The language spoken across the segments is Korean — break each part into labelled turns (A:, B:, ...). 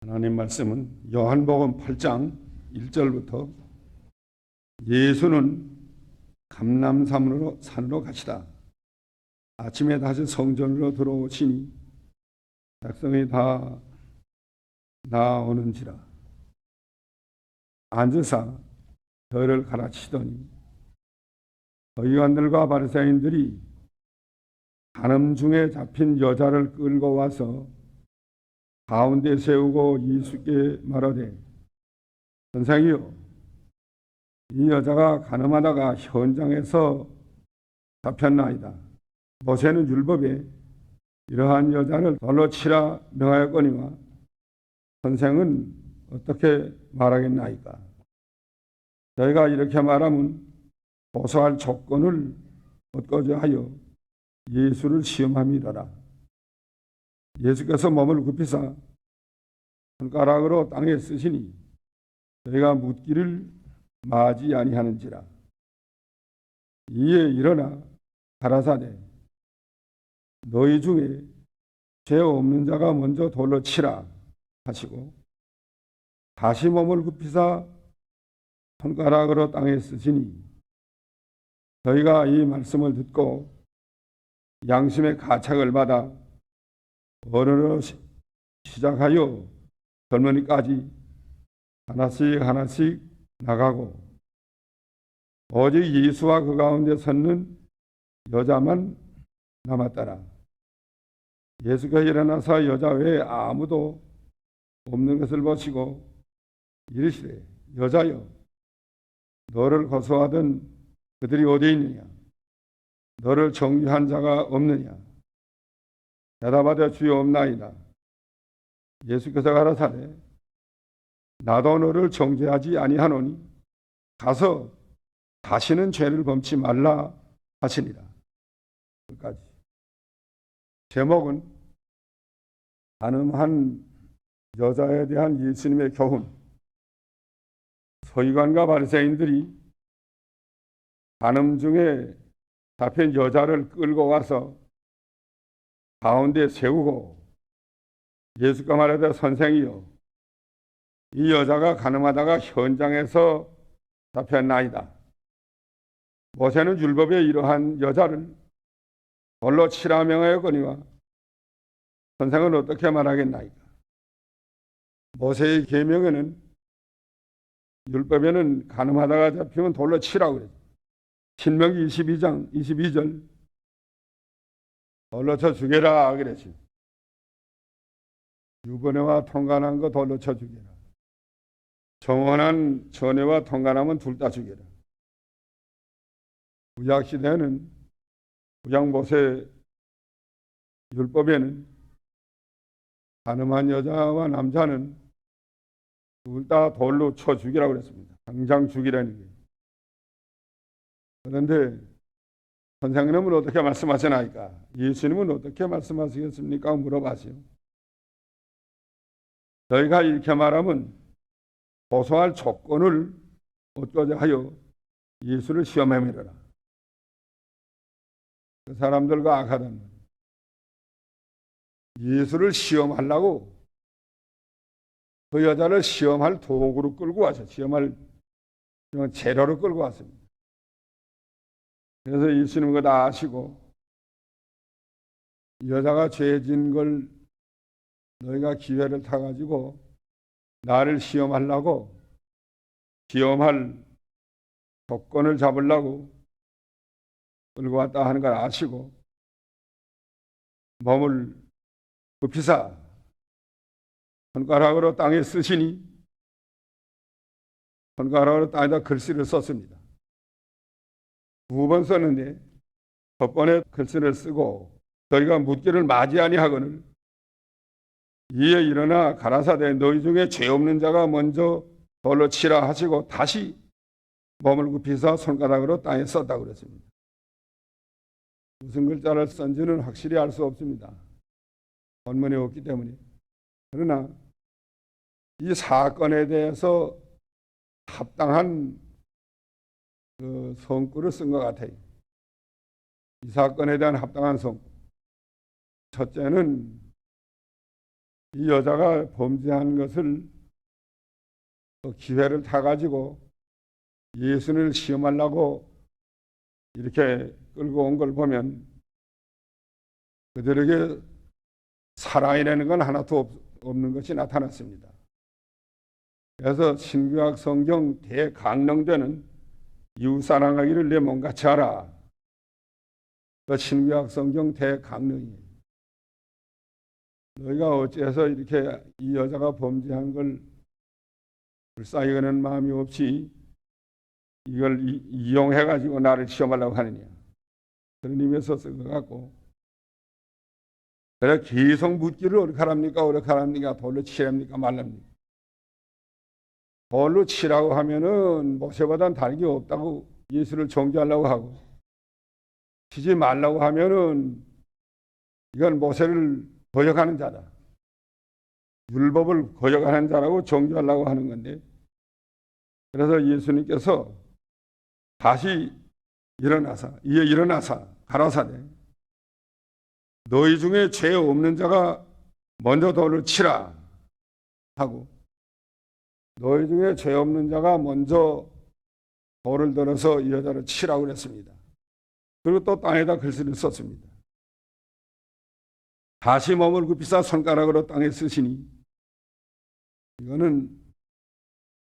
A: 하나님 말씀은 요한복음 8장 1절부터 예수는 감람산으로 산으로 가시다. 아침에 다시 성전으로 들어오시니 백성이 다 나오는지라. 앉으사 벼를 가르치더니 서기관들과 바리새인들이 간음 중에 잡힌 여자를 끌고 와서 가운데 세우고 예수께 말하되, 선생이여, 이 여자가 간음하다가 현장에서 잡혔나이다. 모세는 율법에 이러한 여자를 돌로 치라 명하였거니와 선생은 어떻게 말하겠나이까? 저희가 이렇게 말하면 고소할 조건을 얻고자 하여 예수를 시험함이더라. 예수께서 몸을 굽히사 손가락으로 땅에 쓰시니 저희가 묻기를 마지 아니하는지라. 이에 일어나 가라사대, 너희 중에 죄 없는 자가 먼저 돌로 치라 하시고, 다시 몸을 굽히사 손가락으로 땅에 쓰시니 저희가 이 말씀을 듣고 양심의 가책을 받아 어른으로 시작하여 젊은이까지 하나씩 나가고, 오직 예수와 그 가운데 섰는 여자만 남았더라. 예수가 일어나서 여자 외에 아무도 없는 것을 보시고 이르시되, 여자여, 너를 고소하던 그들이 어디 있느냐? 너를 정죄한 자가 없느냐? 대답하되 주여 없나이다. 예수께서 가라사대, 나도 너를 정죄하지 아니하노니 가서 다시는 죄를 범치 말라 하시니라. 끝까지. 제목은 간음한 여자에 대한 예수님의 교훈. 서기관과 바리새인들이 간음 중에 잡힌 여자를 끌고 와서 가운데 세우고 예수가 말하되, 선생이여, 이 여자가 간음하다가 현장에서 잡혔나이다. 모세는 율법에 이러한 여자를 돌로 치라 명하였거니와 선생은 어떻게 말하겠나이까? 모세의 계명에는, 율법에는 간음하다가 잡히면 돌로 치라고 그랬죠. 신명기 22장 22절 돌로 쳐 죽여라 그랬지. 유번회와 통간한 거 돌로 쳐 죽여라. 정원한 전회와 통간하면 둘 다 죽여라. 구약시대에는, 구약모세 율법에는 간음한 여자와 남자는 둘 다 돌로 쳐 죽이라고 그랬습니다. 당장 죽이라는 게. 그런데 선생님은 어떻게 말씀하시나이까? 예수님은 어떻게 말씀하시겠습니까? 물어봤어요. 저희가 이렇게 말하면 고소할 조건을 얻고자 하여 예수를 시험해미라. 그 사람들과 악하단 말이에요. 예수를 시험하려고 그 여자를 시험할 도구로 끌고 와서 시험할 재료로 끌고 왔습니다. 그래서 예수님은 그거 다 아시고, 여자가 죄진 걸 너희가 기회를 타가지고 나를 시험하려고, 시험할 조건을 잡으려고 끌고 왔다 하는 걸 아시고, 몸을 굽히사 손가락으로 땅에 쓰시니 손가락으로 땅에다 글씨를 썼습니다. 2번 썼는데 첫 번에 글씨를 쓰고, 저희가 묻기를 마지 아니하거늘 이에 일어나 가라사대, 너희 중에 죄 없는 자가 먼저 돌로 치라 하시고 다시 몸을 굽히사 손가락으로 땅에 썼다고 그랬습니다. 무슨 글자를 썼는지는 확실히 알 수 없습니다. 본문에 없기 때문에. 그러나 이 사건에 대해서 합당한 그 성구를 쓴 것 같아요. 이 사건에 대한 합당한 성구. 첫째는 이 여자가 범죄한 것을 기회를 타가지고 예수님을 시험하려고 이렇게 끌고 온 걸 보면 그들에게 사랑이라는 건 하나도 없는 것이 나타났습니다. 그래서 신구약 성경 대강령되는 이웃사랑하기를 내 몸같이 하라. 그 신구약 성경 대강령이에요. 너희가 어째서 이렇게 이 여자가 범죄한 걸 불쌍히 여기는 마음이 없이 이걸 이용해가지고 나를 시험하려고 하느냐. 그런 의미에서 쓴 것 같고, 그래 계속 묻기를 어떡하랍니까? 돌로 치랍니까? 말랍니까? 돌로 치라고 하면은 모세보다는 다른 게 없다고 예수를 정죄하려고 하고, 치지 말라고 하면은 이건 모세를 거역하는 자다. 율법을 거역하는 자라고 정죄하려고 하는 건데, 그래서 예수님께서 다시 일어나사 가라사대 너희 중에 죄 없는 자가 먼저 돌을 치라 하고, 너희 중에 죄 없는 자가 먼저 돌을 들어서 이 여자를 치라고 그랬습니다. 그리고 또 땅에다 글씨를 썼습니다. 다시 몸을 굽히사 손가락으로 땅에 쓰시니, 이거는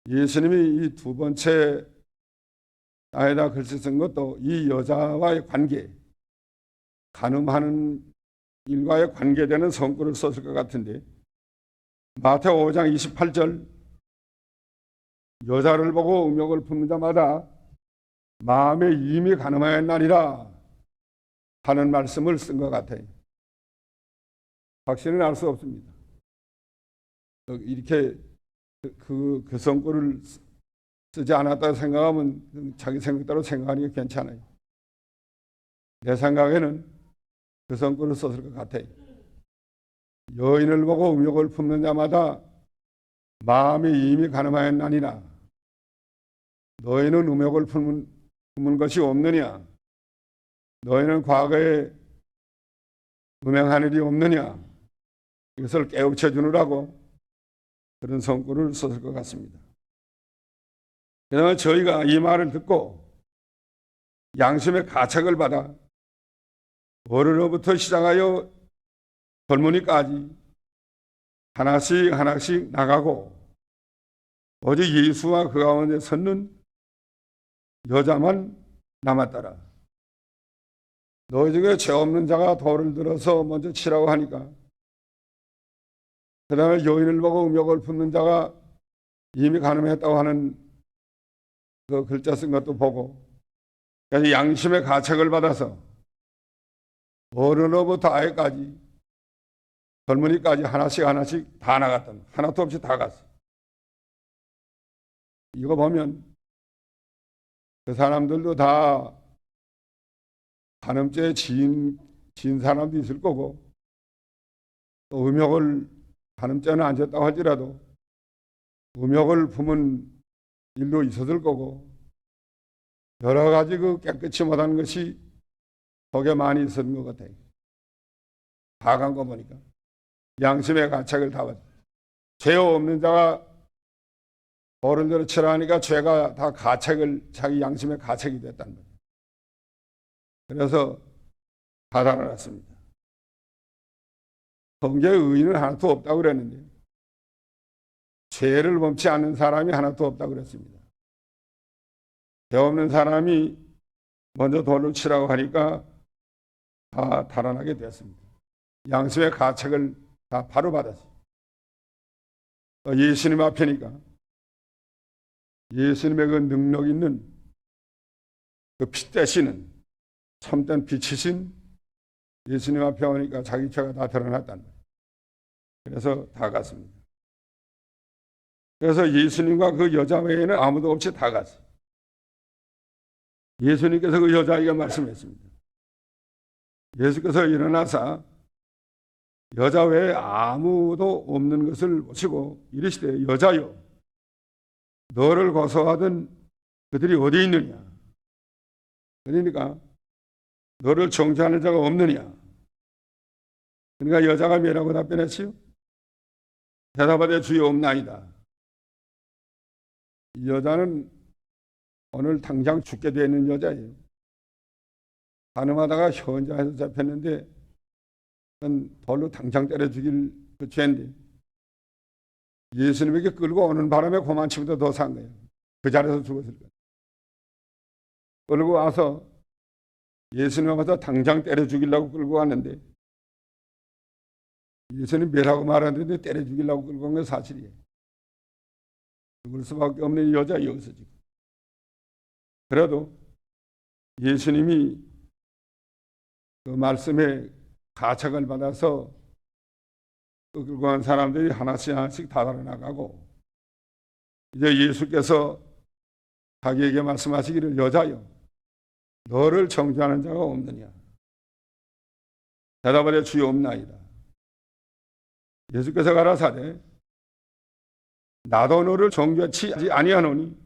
A: 예수님이 이 두 번째 땅에다 글씨 쓴 것도 이 여자와의 관계, 간음하는 일과의 관계되는 성구를 썼을 것 같은데, 마태오 5장 28절 여자를 보고 음욕을 품는 자마다 마음에 이미 간음하였나니라 하는 말씀을 쓴 것 같아요. 확실히는 알 수 없습니다. 이렇게 그 성구를 쓰지 않았다고 생각하면 자기 생각대로 생각하는 게 괜찮아요. 내 생각에는 그 성구를 썼을 것 같아요. 여인을 보고 음욕을 품는 자마다 마음이 이미 간음하였나니라. 너희는 음욕을 품은 것이 없느냐? 너희는 과거에 음행한 일이 없느냐? 이것을 깨우쳐 주느라고 그런 성구를 썼을 것 같습니다. 그러나 저희가 이 말을 듣고 양심의 가책을 받아 어른으로부터 시작하여 젊은이까지 하나씩 나가고 오직 예수와 그 가운데 섰는 여자만 남았더라. 너희 중에 죄 없는 자가 돌을 들어서 먼저 치라고 하니까, 그 다음에 여인을 보고 음욕을 품는 자가 이미 간음했다고 하는 그 글자 쓴 것도 보고, 그래서 양심의 가책을 받아서 어른으로부터 아이까지 젊은이까지 하나씩 다 나갔던, 하나도 없이 다 갔어. 이거 보면 그 사람들도 다 간음죄에 지인 사람도 있을 거고, 또 음욕을 간음죄는 안 졌다고 할지라도 음욕을 품은 일도 있었을 거고, 여러 가지 그 깨끗이 못한 것이 속에 많이 있었던 것 같아요. 다 간 거 보니까 양심의 가책을 다 받아. 죄 없는 자가 돌을 들어 치라 하니까 죄가 다 가책을, 자기 양심의 가책이 됐다는 거예요. 그래서 다 달아났습니다. 성경에 의인은 하나도 없다고 그랬는데 죄를 범치 않는 사람이 하나도 없다고 그랬습니다. 죄 없는 사람이 먼저 돌을 치라고 하니까 다 달아나게 되었습니다. 양심의 가책을 다 바로 받았어요. 예수님 앞에니까 예수님의 그 능력 있는 그 피 대시는 참된 빛이신 예수님 앞에 오니까 자기 죄가 다 드러났다는 거예요. 그래서 다 갔습니다. 그래서 예수님과 그 여자 외에는 아무도 없이 다 갔어요. 예수님께서 그 여자에게 말씀했습니다. 예수께서 일어나사 여자 외에 아무도 없는 것을 보시고 이르시되 여자여 너를 고소하던 그들이 어디 있느냐? 그러니까 너를 정죄하는 자가 없느냐? 그러니까 여자가 뭐라고 답변했어요? 대답하되 주여 없나이다. 이 여자는 오늘 당장 죽게 되는 여자예요. 가늠하다가 현장에서 잡혔는데 돌로 당장 때려 죽일 그 죄인데 예수님에게 끌고 오는 바람에 고만치보다 더 산 거예요. 그 자리에서 죽었을 거예요. 끌고 와서 예수님 앞에서 당장 때려 죽이려고 끌고 왔는데 예수님 멸하고 말았는데 때려 죽이려고 끌고 온 건 사실이에요. 죽을 수밖에 없는 여자 여기서 지금. 그래도 예수님이 그 말씀에 가책을 받아서 끌고 간 사람들이 하나씩 하나씩 다 달아나가고 이제 예수께서 자기에게 말씀하시기를 여자여 너를 정죄하는 자가 없느냐. 대답하되 주여 없나이다. 예수께서 가라사대 나도 너를 정죄치 아니하노니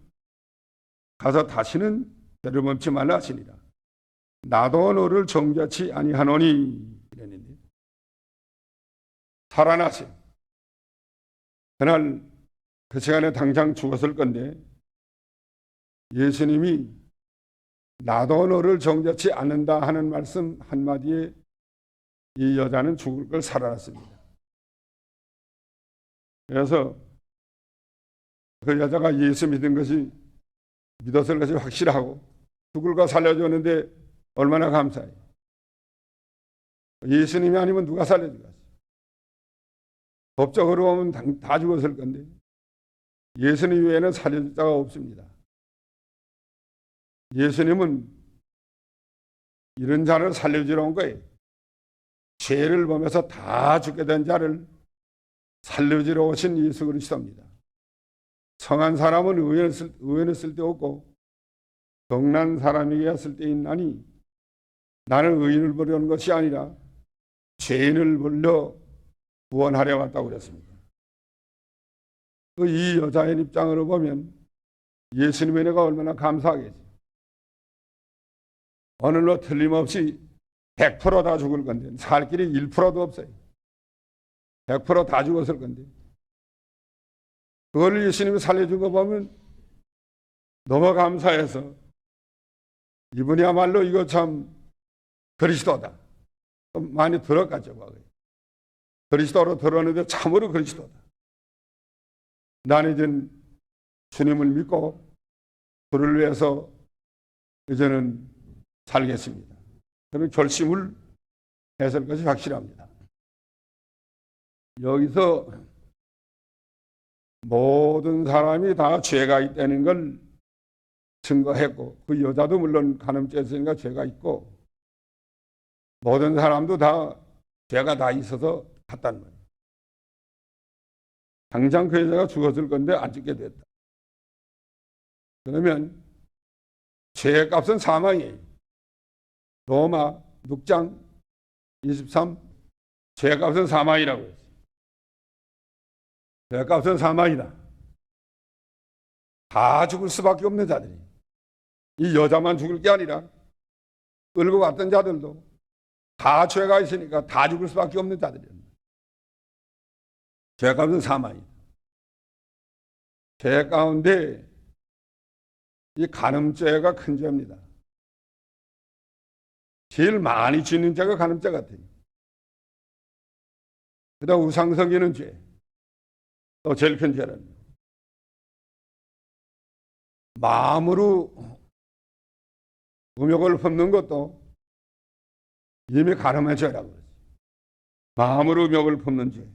A: 가서 다시는 죄를 범치 말라 하시니라. 나도 너를 정죄치 아니하노니 이랬는데 살아나시. 그날 그 시간에 당장 죽었을 건데 예수님이 나도 너를 정죄치 않는다 하는 말씀 한마디에 이 여자는 죽을 걸 살아났습니다. 그래서 그 여자가 예수 믿었을 것이 확실하고 죽을 거 살려줬는데 얼마나 감사해요. 예수님이 아니면 누가 살려주겠어요. 법적으로 보면 다 죽었을 건데 예수님 외에는 살려줄 자가 없습니다. 예수님은 이런 자를 살려주러 온 거예요. 죄를 범해서 다 죽게 된 자를 살려주러 오신 예수 그리스도입니다. 성한 사람은 의인을 쓸데없고 경난 사람에게 쓸데있나니 나는 의인을 버리는 것이 아니라 죄인을 벌려 구원하려 왔다고 그랬습니다. 이 여자의 입장으로 보면 예수님의 은혜가 얼마나 감사하겠어요. 오늘로 틀림없이 100%다 죽을 건데 살 길이 1%도 없어요. 100%다 죽었을 건데 그걸 예수님이 살려준 거 보면 너무 감사해서 이분이야말로 이거 참 그리스도다. 많이 들었겠죠. 그리스도로 들었는데 참으로 그리스도다. 나는 이제 주님을 믿고 그를 위해서 이제는 살겠습니다. 그런 결심을 했을 것이 확실합니다. 여기서 모든 사람이 다 죄가 있다는 걸 증거했고 그 여자도 물론 간음죄였으니까 죄가 있고 모든 사람도 다 죄가 다 있어서 갔다는 거예요. 당장 그 여자가 죽었을 건데 안 죽게 됐다. 그러면 죄의 값은 사망이에요. 로마 6장 23 죄의 값은 사망이라고 했어요. 죄의 값은 사망이다. 다 죽을 수밖에 없는 자들이 이 여자만 죽을 게 아니라 끌고 갔던 자들도 다 죄가 있으니까 다 죽을 수밖에 없는 자들이에요. 죄의 값은 사망이다. 죄 가운데 이 간음죄가 큰 죄입니다. 제일 많이 짓는 죄가 간음죄 같아요. 그다음 우상 섬기는 죄, 또 제일 큰 죄는 마음으로 음욕을 품는 것도 이미 간음의 죄라고 그랬어요. 마음으로 음욕을 품는 죄.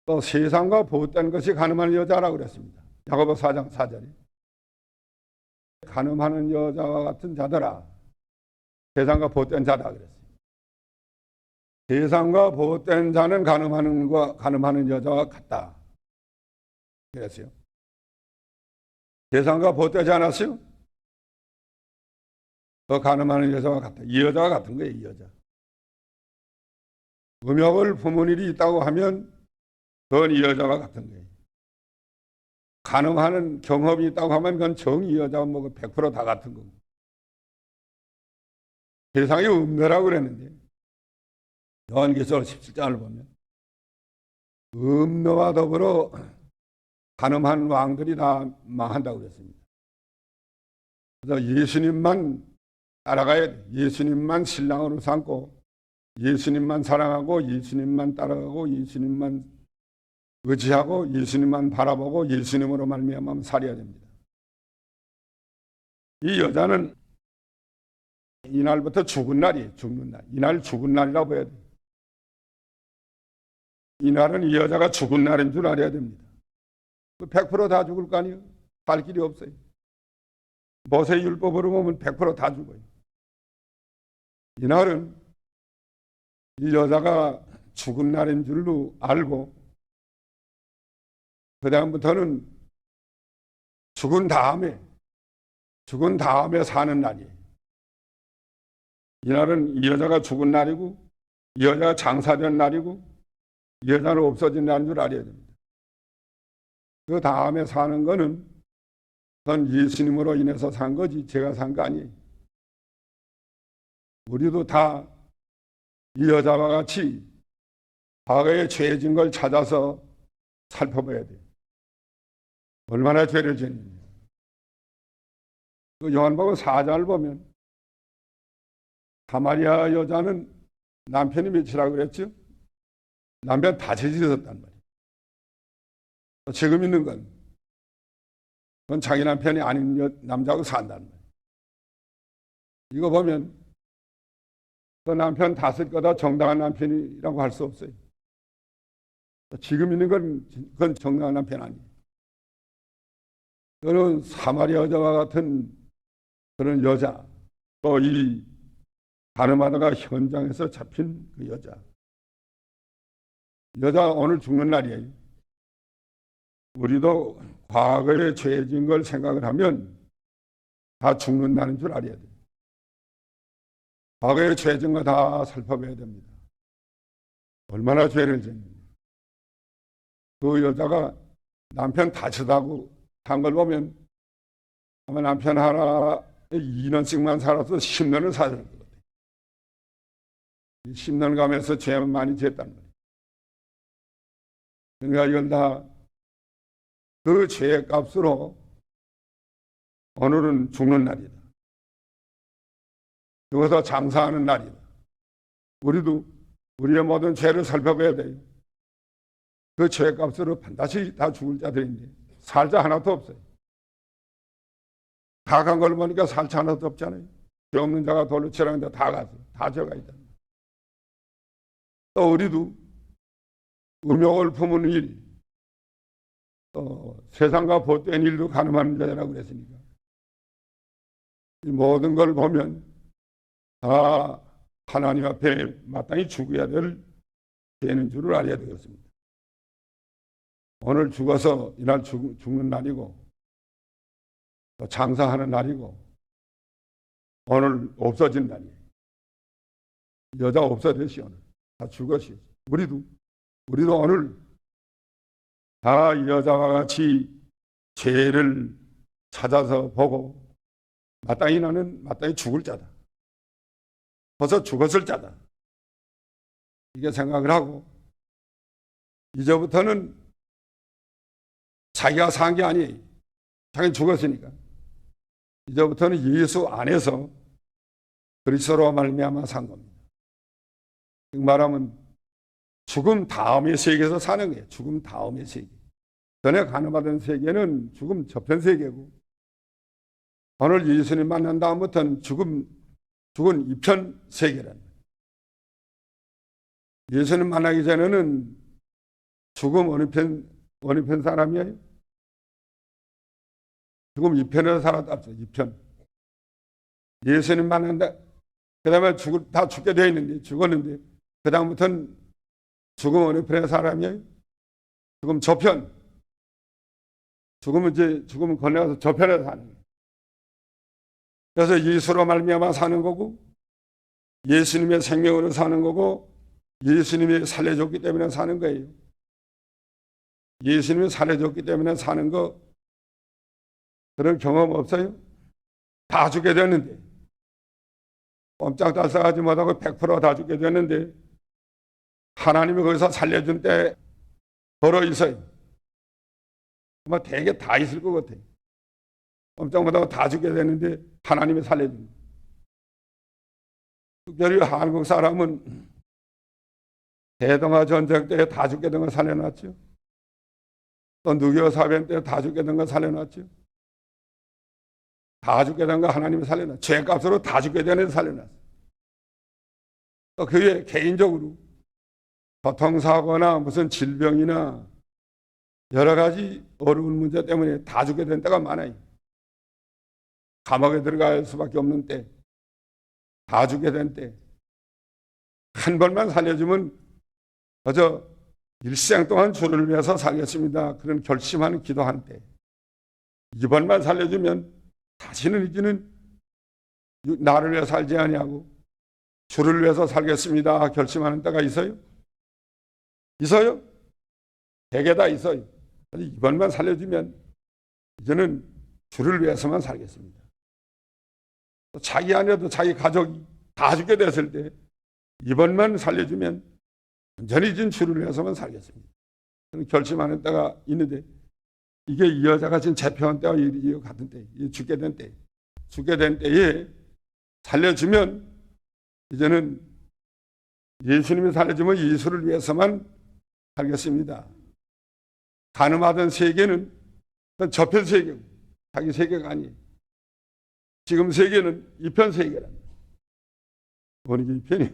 A: 또 세상과 보호된 것이 간음하는 여자라고 그랬습니다. 야고보 4장 4절에 간음하는 여자와 같은 자들아 세상과 보호된 자다 그랬어요. 세상과 보호된 자는 간음하는 여자와 같다 그랬어요. 세상과 보호되지 않았어요? 그 간음하는 여자와 같다. 이 여자와 같은 거예요. 이 여자. 음욕을 품은 일이 있다고 하면 그건 이 여자와 같은 거예요. 간음하는 경험이 있다고 하면 그건 이 여자와 뭐 100%다 같은 거고. 세상에 없느라고 그랬는데 요한계시록 17장을 보면 음노와 더불어 간음한 왕들이 다 망한다고 그랬습니다. 그래서 예수님만 따라가야 돼. 예수님만 신랑으로 삼고 예수님만 사랑하고 예수님만 따라가고 예수님만 의지하고 예수님만 바라보고 예수님으로 말미암아 살아야 됩니다. 이 여자는 이날부터 죽은 날이에요. 죽는 날. 이날 죽은 날이라고 해야 돼요. 이날은 이 여자가 죽은 날인 줄 알아야 됩니다. 100%다 죽을 거 아니에요. 살 길이 없어요. 모세율법으로 보면 100%다 죽어요. 이날은 이 여자가 죽은 날인 줄로 알고 그 다음부터는 죽은 다음에 사는 날이에요. 이날은 이 여자가 죽은 날이고 이 여자가 장사된 날이고 이 여자는 없어진 날인 줄 알아야 됩니다. 그 다음에 사는 거는 전 예수님으로 인해서 산 거지 제가 산 거 아니에요. 우리도 다 이 여자와 같이 과거에 죄진 걸 찾아서 살펴봐야 돼요. 얼마나 죄를 지었는지. 그 요한복음 4장을 보면 사마리아 여자는 남편이 몇이라고 그랬죠? 남편 다 죄짓었단 말이에요. 지금 있는 건 그건 자기 남편이 아닌 남자하고 산단 말이에요. 이거 보면 그 남편 다 쓸 거다 정당한 남편이라고 할 수 없어요. 지금 있는 건 그건 정당한 남편 아니에요. 그는 사마리아 여자와 같은 그런 여자, 또 이 가늠하다가 현장에서 잡힌 그 여자 오늘 죽는 날이에요. 우리도 과거에 죄진 걸 생각을 하면 다 죽는다는 줄 알아야 돼요. 과거에 죄진 거 다 살펴봐야 됩니다. 얼마나 죄를 지었는지. 그 여자가 남편 다치다고 한 걸 보면 아마 남편 하나 2년씩만 살아서 10년을 살았을 것 같아요. 10년 가면서 죄 많이 지었단 말이에요. 그러니까 이건 다 그 죄의 값으로 오늘은 죽는 날이다. 죽어서 장사하는 날이다. 우리도 우리의 모든 죄를 살펴봐야 돼요. 그 죄의 값으로 반드시 다 죽을 자들인데 살자 하나도 없어요. 다 간 걸 보니까 살자 하나도 없잖아요. 죄 없는 자가 돌로 치라는데 다 가서 다 죄가 있다. 또 우리도 음욕을 품은 일, 세상과 보된 일도 가늠하는 자라고 그랬으니까 이 모든 걸 보면 다 하나님 앞에 마땅히 죽어야 되는 줄을 알아야 되겠습니다. 오늘 죽어서 이날 죽는 날이고 또 장사하는 날이고 오늘 없어진 날이에요. 여자 없어졌시 오늘 다 죽었시. 우리도 오늘 다 이 여자와 같이 죄를 찾아서 보고 마땅히 나는 마땅히 죽을 자다. 벌써 죽었을 자다. 이게 생각을 하고 이제부터는 자기가 산 게 아니에요. 자기는 죽었으니까. 이제부터는 예수 안에서 그리스도로 말미암아 산 겁니다. 그 말하면 죽음 다음의 세계에서 사는 거예요. 죽음 다음의 세계. 전에 가늠하던 세계는 죽음 저편 세계고 오늘 예수님 만난 다음부터는 죽은 이편 세계란 말이에요. 예수님 만나기 전에는 죽음 어느 편 사람이에요? 죽음 이편에서 살았다. 이편. 예수님 만난다. 그 다음에 다 죽게 되어 있는데 죽었는데 그 다음부터는 죽음 어느 편의 사람이에요? 죽음 저편. 죽음은 건너가서 저편에서 사는 거예요. 그래서 예수로 말미암아 사는 거고 예수님의 생명으로 사는 거고 예수님이 살려줬기 때문에 사는 거예요. 예수님이 살려줬기 때문에 사는 거 그런 경험 없어요? 다 죽게 됐는데 꼼짝달싹하지 못하고 100% 다 죽게 됐는데 하나님이 거기서 살려준 때 더러 있어요. 아마 대개 다 있을 것 같아요. 꼼짝 못하고 다 죽게 되는데 하나님이 살려줍니다. 특별히 한국 사람은 대동아 전쟁 때 다 죽게 된 거 살려놨죠. 또 6.25 사변 때 다 죽게 된 거 살려놨죠. 다 죽게 된 거 하나님이 살려놨죠. 죄값으로 다 죽게 된 애 살려놨어요. 또 그게 개인적으로 교통사고나 무슨 질병이나 여러 가지 어려운 문제 때문에 다 죽게 된 때가 많아요. 감옥에 들어갈 수밖에 없는 때, 다 죽게 된 때, 한 번만 살려주면 어저 일생 동안 주를 위해서 살겠습니다. 그런 결심하는 기도한 때, 이번만 살려주면 다시는 이제는 나를 위해 살지 아니하고 주를 위해서 살겠습니다. 결심하는 때가 있어요? 있어요? 대개 다 있어요. 이번만 살려주면 이제는 주를 위해서만 살겠습니다. 자기 아내도 자기 가족이 다 죽게 됐을 때 이번만 살려주면 완전히 진 주를 위해서만 살겠습니다. 결심하는 때가 있는데 이게 이 여자가 지금 재편한 때와 이 같은 때, 죽게 된 때에 살려주면 이제는 예수님이 살려주면 예수를 위해서만 살겠습니다. 가늠하던 세계는 저편 세계고 자기 세계가 아니에요. 지금 세계는 이편 세계랍니다. 어느 게 이편이에요?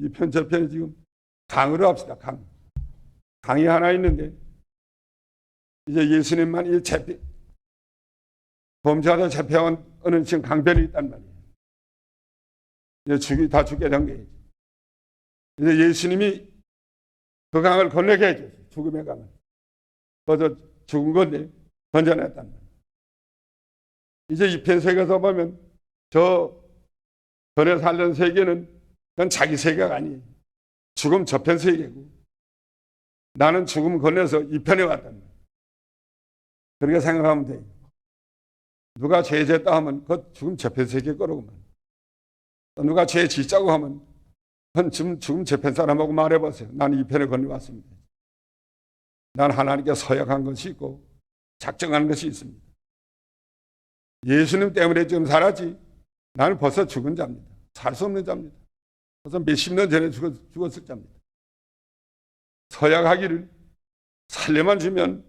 A: 이편 저편이 지금 강으로 합시다. 강이 하나 있는데 이제 예수님만 이 범죄하다 재패하는 지금 강변이 있단 말이에요. 이제 다 죽게 된 거예요. 이제 예수님이 그 강을 건너게 해줬어요. 죽음의 강을. 그래서 죽은 건데 건져냈단 말이에요. 이제 이편 세계에서 보면 저 전에 살던 세계는 그건 자기 세계가 아니에요. 죽음 저편 세계고 나는 죽음 건너서 이편에 왔단 말이에요. 그렇게 생각하면 돼요. 누가 죄 짓다 하면 그 죽음 저편 세계 거라고만. 누가 죄 짓자고 하면 죽음 저편 사람하고 말해보세요. 나는 이편에 건너왔습니다. 난 하나님께 서약한 것이 있고 작정한 것이 있습니다. 예수님 때문에 지금 살았지 나는 벌써 죽은 자입니다. 살 수 없는 자입니다. 벌써 몇십 년 전에 죽었을 자입니다. 서약하기를 살려만 주면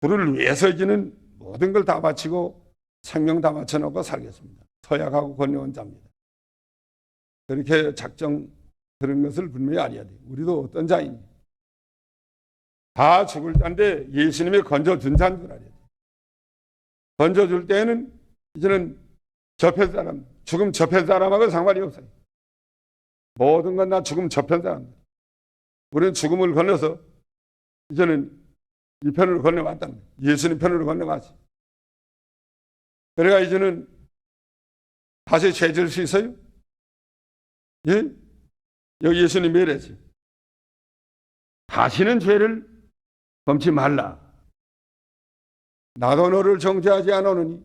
A: 그를 위해서 이제는 모든 걸 다 바치고 생명 다 바쳐놓고 살겠습니다. 서약하고 건너온 자입니다. 그렇게 작정 그런 것을 분명히 알아야 돼요. 우리도 어떤 자이니 다 죽을 자인데 예수님이 건져준 자인 줄 알아야 돼요. 건져줄 때에는 이제는 접한 사람, 죽음 접한 사람하고 상관이 없어요. 모든 건 다 죽음 접한 사람. 우리는 죽음을 건너서 이제는 이 편으로 건너왔다는 거예요. 예수님 편으로 건너갔어요. 그러니까 이제는 다시 죄 질 수 있어요? 예? 여기 예수님이 이랬어요. 다시는 죄를 범치 말라. 나도 너를 정죄하지 않으니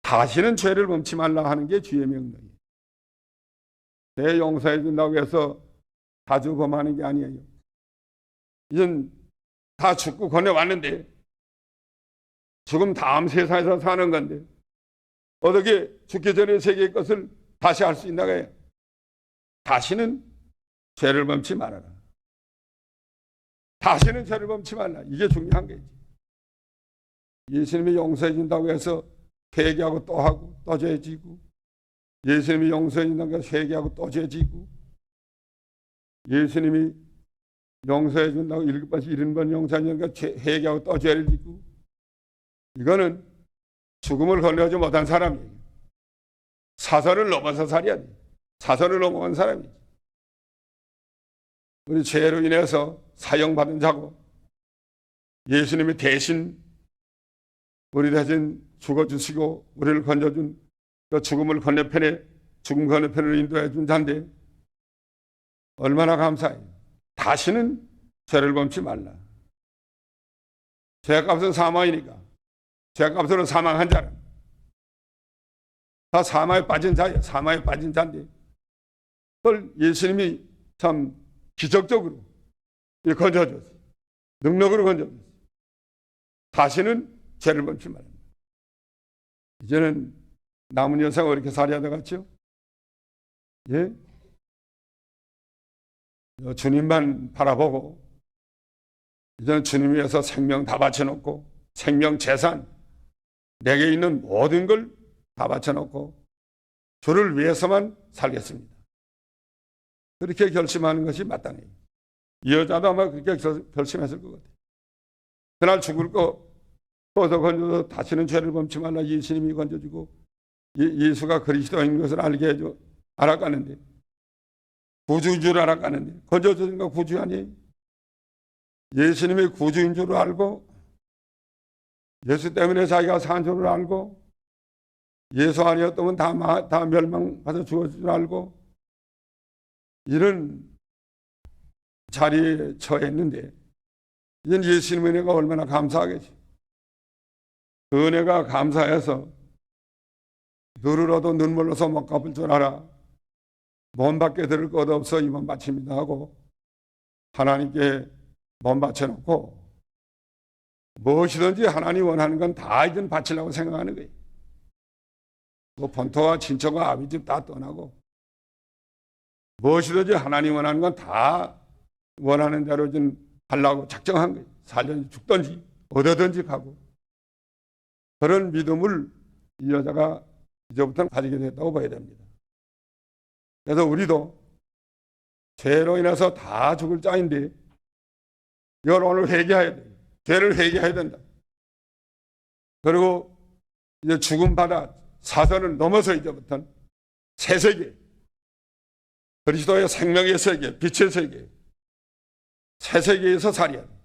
A: 다시는 죄를 범치 말라 하는 게 주의 명령이에요. 내 용서해 준다고 해서 자주 범하는 게 아니에요. 이젠 다 죽고 건너왔는데 죽음 다음 세상에서 사는 건데 어떻게 죽기 전에 세계의 것을 다시 할 수 있나가 해요. 다시는 죄를 범치 말아라. 다시는 죄를 범치 말라. 이게 중요한 거지. 예수님이 용서해 준다고 해서 회개하고 또 하고 또 죄 지고 예수님이 용서해 준다고 해서 회개하고 또 죄 지고 예수님이 용서해 준다고 7번씩 70번 용서해 준다고 회개하고 또 죄를 짓고 이거는 죽음을 건너지 못한 사람이에요. 사선을 넘어서 살아야 돼. 사선을 넘어온 사람이지. 우리 죄로 인해서 사형받은 자고 예수님이 대신 우리 대신 죽어주시고 우리를 건져준 그 죽음 건너편으로 인도해 준 자인데 얼마나 감사해요. 다시는 죄를 범치 말라. 죄값은 사망이니까 죄값으로 사망한 자는 다 사망에 빠진 자예요. 사망에 빠진 자인데 그걸 예수님이 참 기적적으로 건져줬어요. 능력으로 건져버렸어요. 다시는 죄를 범치 말합니다. 이제는 남은 여성은 이렇게 살해하다 갔죠? 예? 주님만 바라보고 이제는 주님 위해서 생명 다 바쳐놓고 생명 재산 내게 있는 모든 걸 다 바쳐놓고 주를 위해서만 살겠습니다. 그렇게 결심하는 것이 마땅해요. 이 여자도 아마 그렇게 결심했을 것 같아요. 그날 죽을 거 또서 건져서 다시는 죄를 범치 말라 예수님이 건져주고 예수가 그리스도인 것을 알게 해줘 알아가는데 구주인 줄 알아가는데 건져주는 거 구주 아니에요. 예수님이 구주인 줄 알고 예수 때문에 자기가 산 줄을 알고 예수 아니었다면 다 멸망받아 죽었을 줄 알고 이런 자리에 처했는데 이젠 예수님의 은혜가 얼마나 감사하겠지. 그 은혜가 감사해서 너를 얻어 눈물로서 못 갚을 줄 알아. 몸 밖에 들을 것 없어 이만 바칩니다 하고 하나님께 몸 바쳐놓고 무엇이든지 하나님 원하는 건 다 이젠 바치려고 생각하는 거예요. 뭐 본토와 친척과 아비집 다 떠나고 무엇이든지 하나님 원하는 건 다 원하는 대로 좀 하려고 작정한 거예요. 살든지 죽든지 얻어든지 가고 그런 믿음을 이 여자가 이제부터는 가지게 됐다고 봐야 됩니다. 그래서 우리도 죄로 인해서 다 죽을 자인데 이걸 오늘 회개해야 돼요. 죄를 회개해야 된다. 그리고 이제 죽음 받아 사선을 넘어서 이제부터는 새 세계, 그리스도의 생명의 세계, 빛의 세계, 새 세계에서 살아야 돼.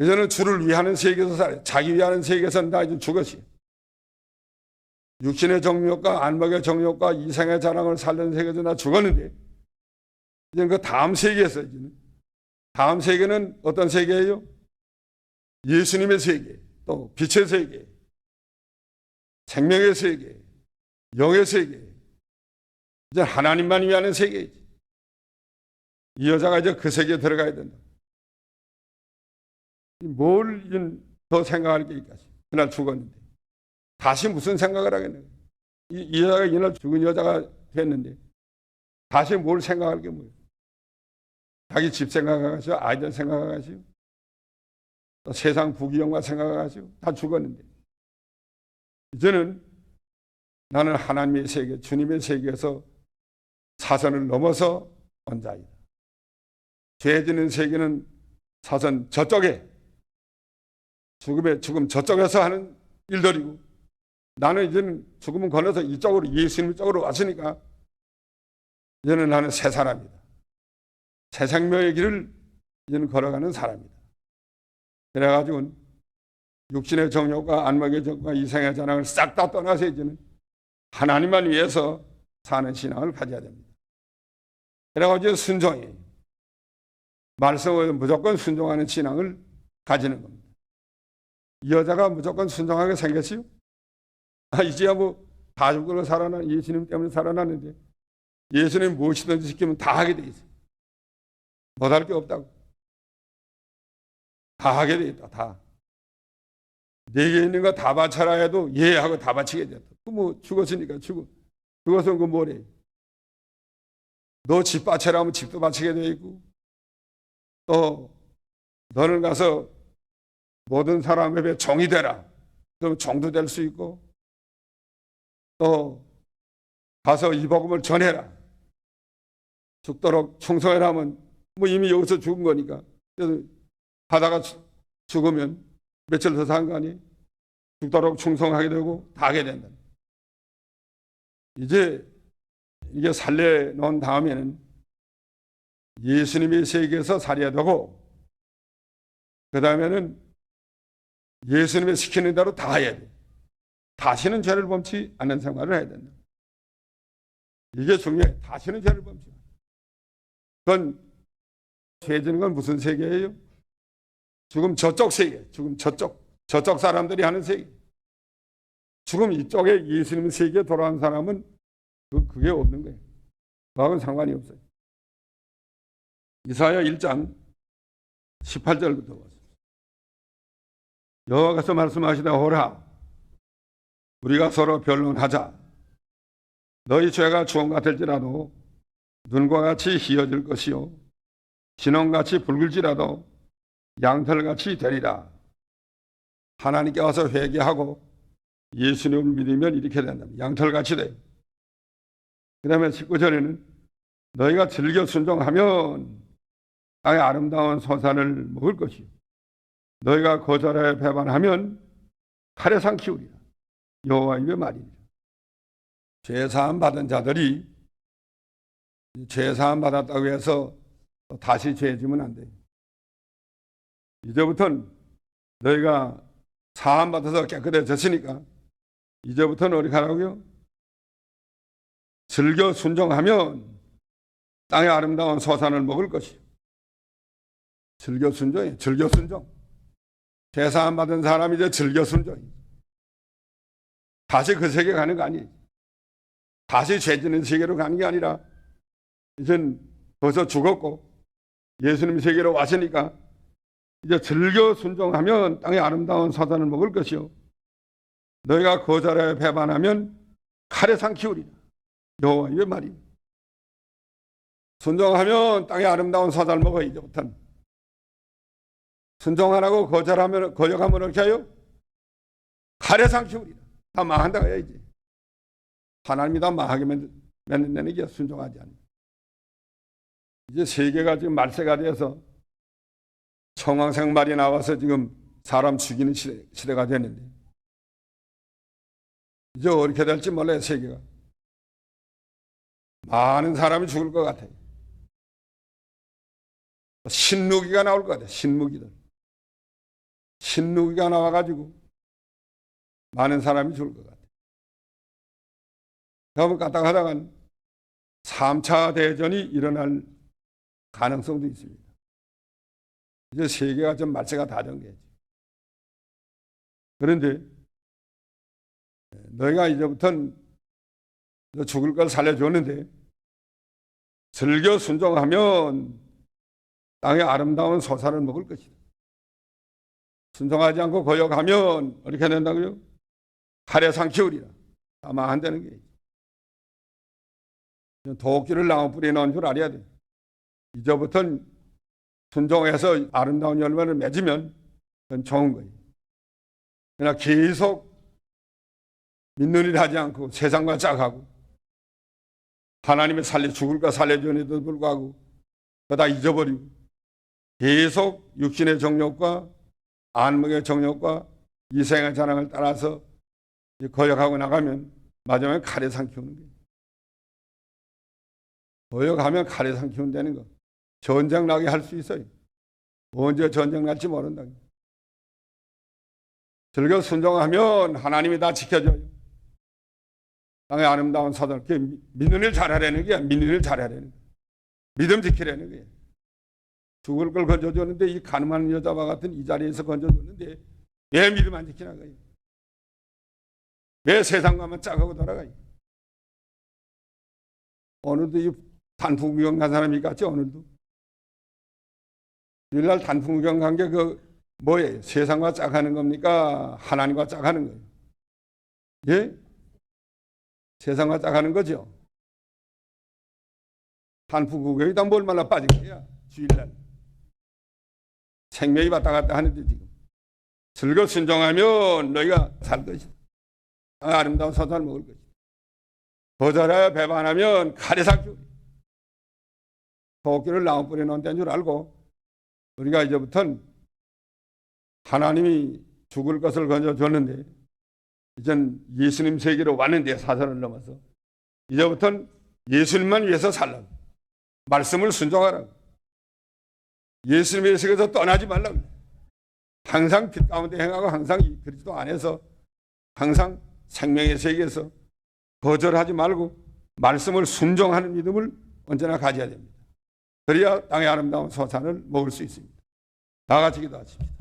A: 이제는 주를 위하는 세계에서 살아야 돼. 자기 위하는 세계에서는 다 이제 죽었어요. 육신의 정욕과 안목의 정욕과 이생의 자랑을 살던 세계에서 나 죽었는데 이제 그 다음 세계에서 이제는 다음 세계는 어떤 세계예요? 예수님의 세계, 또 빛의 세계, 생명의 세계, 영의 세계, 이제 하나님만 위하는 세계이지. 이 여자가 이제 그 세계에 들어가야 된다. 뭘 더 생각할 게 있겠어? 그날 죽었는데 다시 무슨 생각을 하겠네? 이 여자가 이날 죽은 여자가 됐는데 다시 뭘 생각할 게 뭐예요? 자기 집 생각하시오, 아이들 생각하시오, 또 세상 부귀영화 생각하시오. 다 죽었는데 이제는 나는 하나님의 세계, 주님의 세계에서 사선을 넘어서 온 자이다. 죄 짓는 세계는 사선 저쪽에 죽음 저쪽에서 하는 일들이고 나는 이제는 죽음은 건너서 이쪽으로 예수님 쪽으로 왔으니까 이제는 나는 새 사람이다. 새 생명의 길을 이제는 걸어가는 사람이다. 그래가지고 육신의 정욕과 안목의 정욕과 이생의 자랑을 싹 다 떠나서 이제는 하나님만 위해서 사는 신앙을 가져야 됩니다. 그래가지고 순종이 말씀을 무조건 순종하는 신앙을 가지는 겁니다. 이 여자가 무조건 순종하게 생겼어요? 이제야 뭐 다 죽고 살아난 예수님 때문에 살아났는데 예수님 무엇이든지 시키면 다 하게 돼 있어요. 못할 게 없다고. 다 하게 돼 있다. 다. 내게 있는 거 다 바쳐라 해도 예 하고 다 바치게 됐다. 뭐 죽었으니까 죽어서 그 뭐래. 너 집 바쳐라 하면 집도 바치게 돼 있고 또 너는 가서 모든 사람에게 종이 되라. 그러면 종도 될 수 있고 또 가서 이 복음을 전해라. 죽도록 충성해라 하면 뭐 이미 여기서 죽은 거니까 하다가 죽으면 며칠 더 산 거 아니에요? 죽도록 충성하게 되고 다 하게 된다. 이제 이게 살려놓은 다음에는 예수님의 세계에서 살아야 되고 그 다음에는 예수님이 시키는 대로 다 해야 돼. 다시는 죄를 범치 않는 생활을 해야 된다. 이게 중요해. 다시는 죄를 범치 않아. 그건 죄 짓는 건 무슨 세계예요? 죽음 저쪽 세계. 죽음 저쪽 사람들이 하는 세계. 죽음 이쪽에 예수님 세계에 돌아온 사람은 그게 없는 거예요. 그하고는 상관이 없어요. 이사야 1장 18절부터 보세요. 여호와께서 말씀하시다 오라 우리가 서로 변론하자. 너희 죄가 주홍 같을지라도 눈과 같이 희어질 것이요 진홍같이 붉을지라도 양털같이 되리라. 하나님께 와서 회개하고 예수님을 믿으면 이렇게 된다. 양털같이 돼요. 그 다음에 19절에는 너희가 즐겨 순종하면 땅의 아름다운 소산을 먹을 것이요 너희가 거절하여 배반하면 칼에 삼키우리라. 여호와의 말이니라. 죄사함 받은 자들이 죄사함 받았다고 해서 다시 죄 지면 안 돼요. 이제부터는 너희가 사함 받아서 깨끗해졌으니까 이제부터는 어떻게 하라고요? 즐겨 순종하면 땅의 아름다운 소산을 먹을 것이요. 즐겨 순종이에요. 즐겨 순종. 죄사함 받은 사람이 이제 즐겨 순종이에요. 다시 그 세계 가는 거 아니에요. 다시 죄 지는 세계로 가는 게 아니라 이젠 벌써 죽었고 예수님 세계로 왔으니까 이제 즐겨 순종하면 땅의 아름다운 소산을 먹을 것이요 너희가 거절하여 배반하면 칼에 삼키우리라. 여호와의 말이요. 순종하면 땅의 아름다운 소산을 먹어. 이제부터는 순종하라고 거절하면 거역하면 어떻게 해요? 칼에 삼키우리라. 다 망한다고 해야지. 하나님이 다 망하게 만든다는 게 순종하지 않는. 이제 세계가 지금 말세가 되어서 청황생말이 나와서 지금 사람 죽이는 시대가 됐는데 이제 어떻게 될지 몰라요. 세계가 많은 사람이 죽을 것 같아요. 신무기가 나올 것 같아요. 신무기가 나와가지고 많은 사람이 죽을 것 같아요. 그러면 까딱하다간 3차 대전이 일어날 가능성도 있습니다. 이제 세계가 좀 말세가 다 전개했죠. 그런데 너희가 이제부터는 죽을 걸 살려줬는데 즐겨 순종하면 땅의 아름다운 소산을 먹을 것이다. 순종하지 않고 거역하면 어떻게 된다고요? 칼에 삼키우리라. 아마 안 되는 게 도끼를 나무 뿌리에 넣은 줄 알아야 돼. 이제부터는 순종해서 아름다운 열매를 맺으면 그건 좋은 거예요. 그러나 계속 믿는 일 하지 않고 세상과 짝하고 하나님의 죽을까 살려주는데도 불구하고 그거 다 잊어버리고 계속 육신의 정욕과 안목의 정욕과 이생의 자랑을 따라서 거역하고 나가면 마지막에 칼에 삼키우는 거예요. 거역하면 칼에 삼키운다는 거. 전쟁 나게 할 수 있어요. 언제 전쟁 날지 모른다. 즐겨 순종하면 하나님이 다 지켜줘요. 땅의 아름다운 사들, 믿는 일 잘하라는 게 믿는 일 잘하라는 거예요. 믿음 지키라는 거예요. 죽을 걸 건져줬는데 이 가늠한 여자와 같은 이 자리에서 건져줬는데 왜 믿음 안 지키나 거예요. 왜 세상과만 짝하고 돌아가요. 오늘도 이 단풍 구경 간 사람이 같지. 오늘도 주일날 단풍 구경 간 게 뭐예요? 세상과 짝하는 겁니까? 하나님과 짝하는 거예요. 예? 세상과 짝하는 거죠. 단풍 구경이 다 얼마나 빠진 거야. 주일날 생명이 왔다 갔다 하는데 지금 즐거 순종하면 너희가 살 것이다. 아름다운 소산을 먹을 것이다. 거절하여 배반하면 칼에 삼키우리. 도끼를 나무 뿌리에 넣는 줄 알고 우리가 이제부터는 하나님이 죽을 것을 건져줬는데 이젠 예수님 세계로 왔는데 사선을 넘어서 이제부터는 예수님만 위해서 살라고. 말씀을 순종하라고. 예수님의 세계에서 떠나지 말라고. 항상 빛 가운데 행하고 항상 그리스도 안에서 항상 생명의 세계에서 거절하지 말고 말씀을 순종하는 믿음을 언제나 가져야 됩니다. 그래야 땅의 아름다운 소산을 먹을 수 있습니다. 다 같이 기도하십시다.